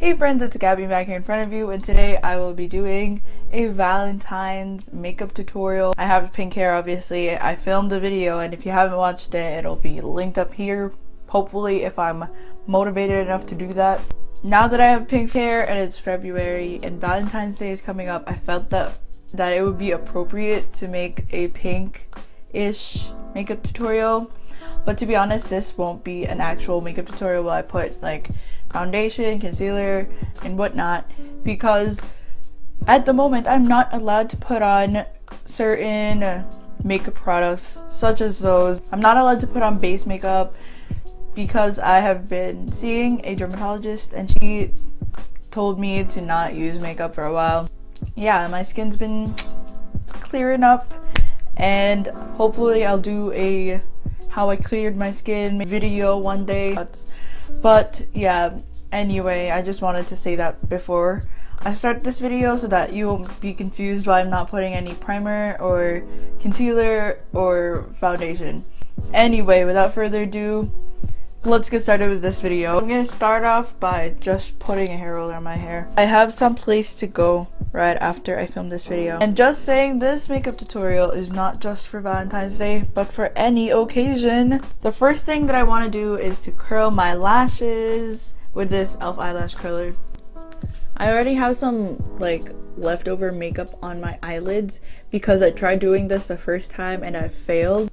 Hey friends, it's Gabby back here in front of you, and today I will be doing a Valentine's makeup tutorial. I have pink hair, obviously. I filmed a video, and if you haven't watched it, it'll be linked up here, hopefully, if I'm motivated enough to do that. Now that I have pink hair and it's February and Valentine's Day is coming up, I felt that it would be appropriate to make a pink-ish makeup tutorial. But to be honest, this won't be an actual makeup tutorial where I put like foundation, concealer, and whatnot, because at the moment I'm not allowed to put on certain makeup products such as those. I'm not allowed to put on base makeup because I have been seeing a dermatologist and she told me to not use makeup for a while. Yeah, my skin's been clearing up, and hopefully I'll do a how I cleared my skin video one day. But yeah, anyway, I just wanted to say that before I start this video so that you won't be confused why I'm not putting any primer or concealer or foundation. Anyway, without further ado, let's get started with this video. I'm gonna start off by just putting a hair roller on my hair. I have some place to go right after I film this video. And just saying, this makeup tutorial is not just for Valentine's Day, but for any occasion. The first thing that I want to do is to curl my lashes with this e.l.f. eyelash curler. I already have some like leftover makeup on my eyelids because I tried doing this the first time and I failed.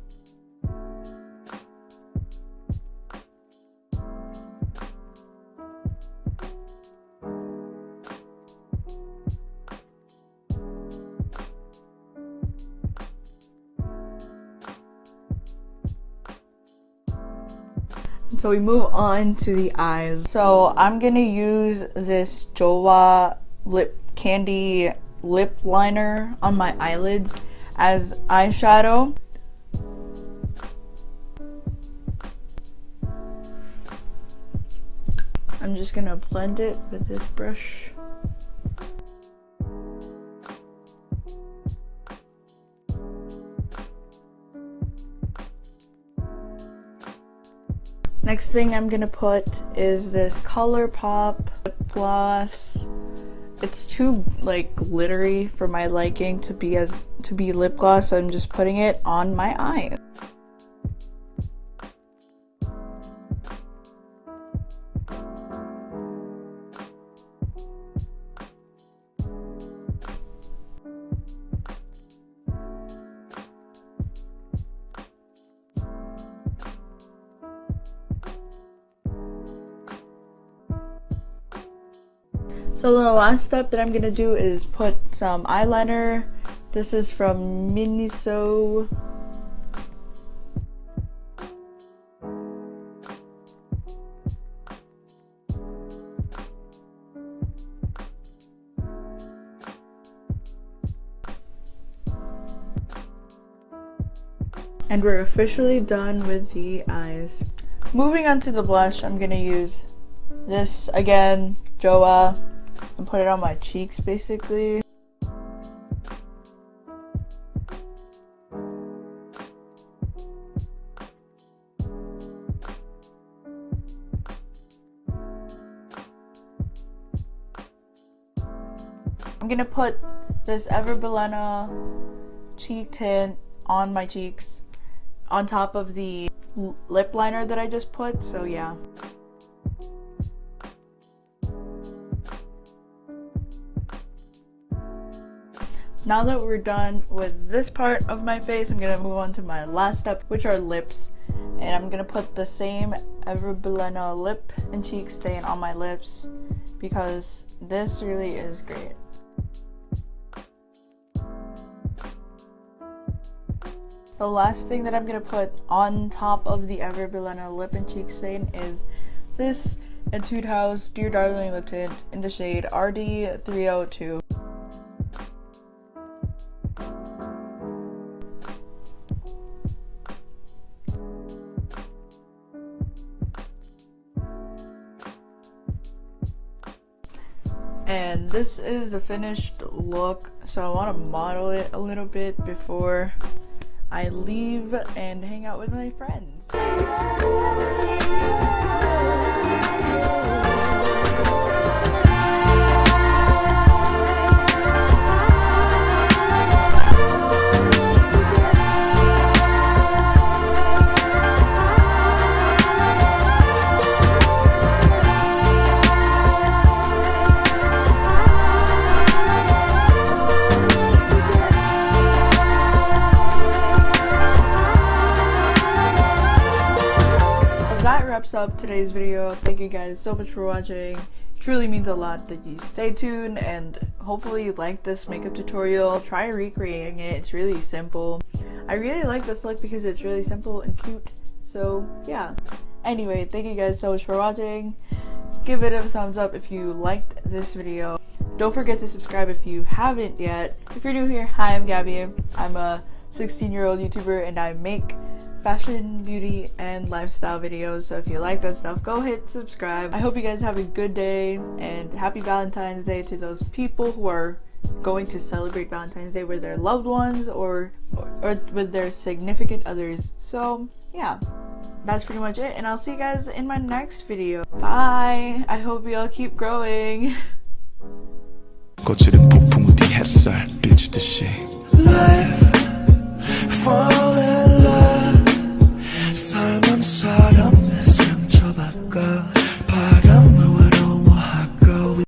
So we move on to the eyes. So I'm gonna use this Jowa lip candy lip liner on my eyelids as eyeshadow. I'm just gonna blend it with this brush. Next thing I'm gonna put is this ColourPop lip gloss. It's too like glittery for my liking to be lip gloss, so I'm just putting it on my eyes. So the last step that I'm gonna do is put some eyeliner. This is from Miniso. And we're officially done with the eyes. Moving on to the blush, I'm gonna use this again, Jowa, and put it on my cheeks basically. I'm gonna put this Everbalena cheek tint on my cheeks on top of the lip liner that I just put, so yeah. Now that we're done with this part of my face, I'm gonna move on to my last step, which are lips. And I'm gonna put the same Everbalena lip and cheek stain on my lips because this really is great. The last thing that I'm gonna put on top of the Everbalena lip and cheek stain is this Etude House Dear Darling lip tint in the shade RD302. And this is the finished look, so I want to model it a little bit before I leave and hang out with my friends. wraps up today's video. Thank you guys so much for watching. It truly means a lot that you stay tuned, and hopefully you like this makeup tutorial. Try recreating it. It's really simple. I really like this look because it's really simple and cute. So yeah. Anyway, thank you guys so much for watching. Give it a thumbs up if you liked this video. Don't forget to subscribe if you haven't yet. If you're new here, hi, I'm Gabby. I'm a 16-year-old YouTuber and I make fashion, beauty, and lifestyle videos. So if you like that stuff, go hit subscribe. I hope you guys have a good day, and happy Valentine's Day to those people who are going to celebrate Valentine's Day with their loved ones or with their significant others. So yeah, that's pretty much it, and I'll see you guys in my next video. Bye! I hope you all keep growing. 거칠은 폭풍 뒤 햇살 비추듯이 Life falling